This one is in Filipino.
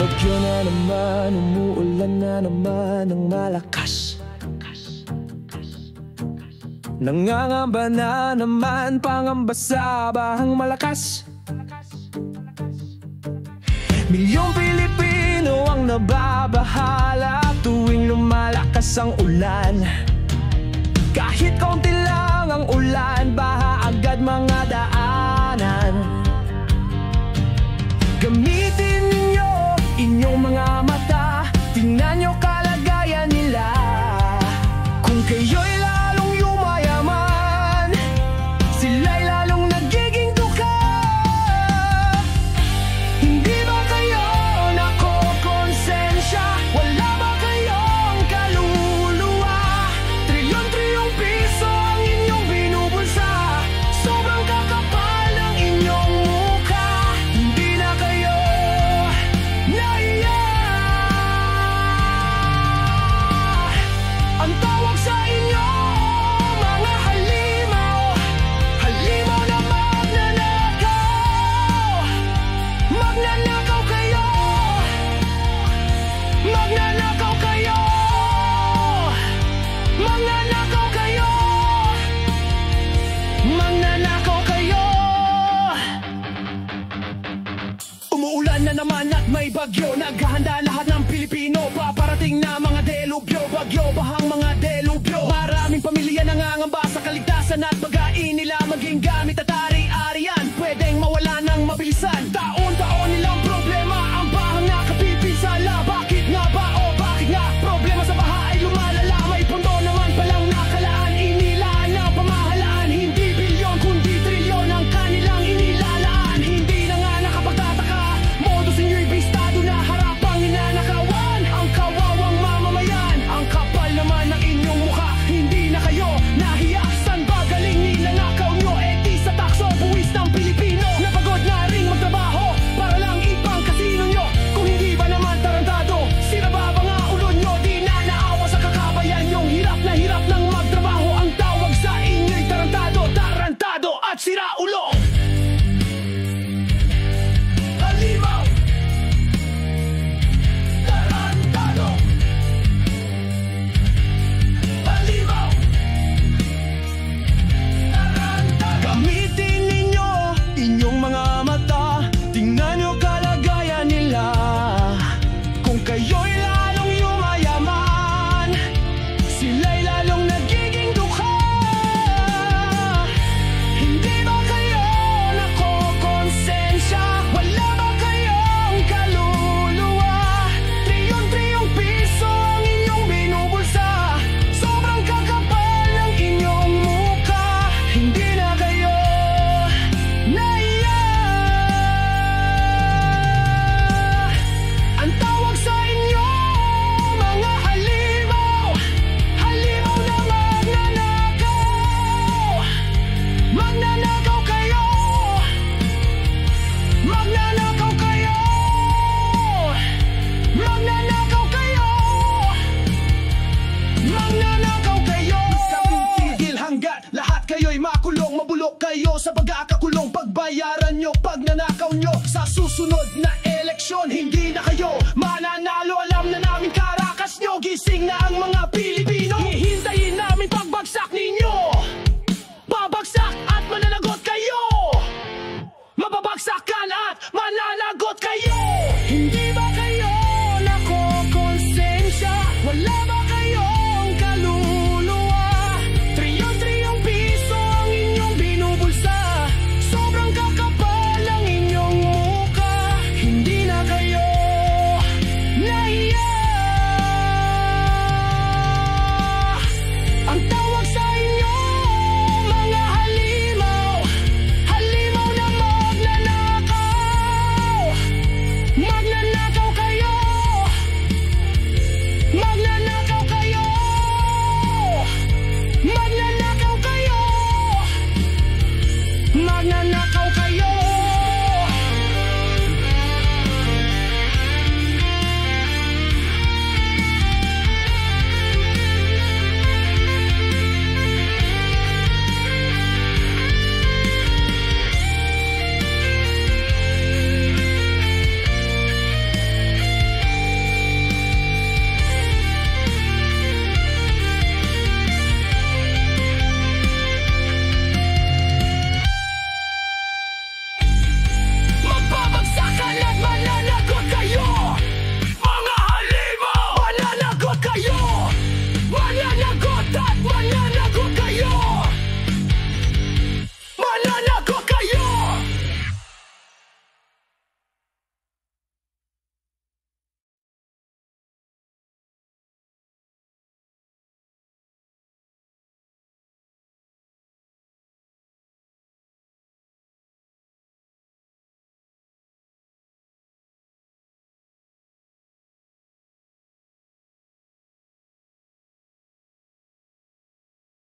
bagyo na naman, umuulan na naman ng malakas. Nangangamba na naman, pangamba sa bahang malakas. Milyong Pilipino ang nababahala tuwing lumalakas ang ulan. Kahit kaunti lang ang ulan, baha agad mga daanan. Gamitin ninyo inyong mga mata, tingnan nyo kalagayan nila. Kung kayo'y lalong yumayaman, sila'y lalong nagiging duka. Hindi ba kayo nakokonsensya? Wala ba kayong kaluluwa? Trilyon-trilyong piso ang inyong binubulsa, sobrang kakapal ng inyong mukha. Hindi na kayo naiya. Ang tawag sa inyo, mga halimaw, halimaw na magnanakaw. Magnanakaw kayo, magnanakaw kayo, magnanakaw kayo, magnanakaw kayo. Umuulan na naman at may bagyo, naghahanda lahat ng Pilipino. Paparating na mga delubyo, bagyo, bahang mga delubyo. Maraming pamilya nangangamba sa kaligtasan at pagkain nila maging gamit at ari-arian. Pwedeng mawala ng mabilisan, taon-taon nilang problema ang bahang nakapipinsala. Bakit nga ba o bakit nga? Problema sa baha ay lumalala. May pondo naman palang nakalaan, inilaan ng pamahalaan. Hindi bilyon kundi trilyon ang kanilang inilalaan. Hindi na nga nakapagtataka, modus inyo'y bistado na harapang ninanakawan ang kawawang mamamayan. Ang kapal naman ng inyong mukha, hindi na kayo nahiya. San ba galing ninanakaw nyo? Di sa takso, buwis ng Pilipino. Napagod na ring magtrabaho para lang ipang kasino nyo. Kung hindi ba naman tarantado, sira ba mga ulo nyo? Di na naawa sa kakabayan yung hirap ng magtrabaho. Ang tawag sa inyo'y tarantado, tarantado at sira ulo. Halimaw, tarantado, halimaw, tarantado. Gamitin ninyo inyong mga mata, tingnan nyo kalagayan nila. Kung kayo'y lalong yumayaman, sila'y lalong nagiging dukha. Hindi ba kayo nakokonsensya? Wala ba kayong kaluluwa? Trilyon-trilyong piso ang inyong binubulsa, sobrang kakapal ng inyong mukha. Hindi na kayo naiya. Ang tawag sa inyo, mga halimaw, halimaw na magnanakaw. Magnanakaw kayo, magnanakaw kayo, magnanakaw kayo, magnanakaw kayo. Kaming tigil hanggat lahat kayo'y makulong. Mabulok kayo sa pagkakakulong, pagbayaran nyo pagnanakaw nyo. Sa susunod na eleksyon, hindi na kayo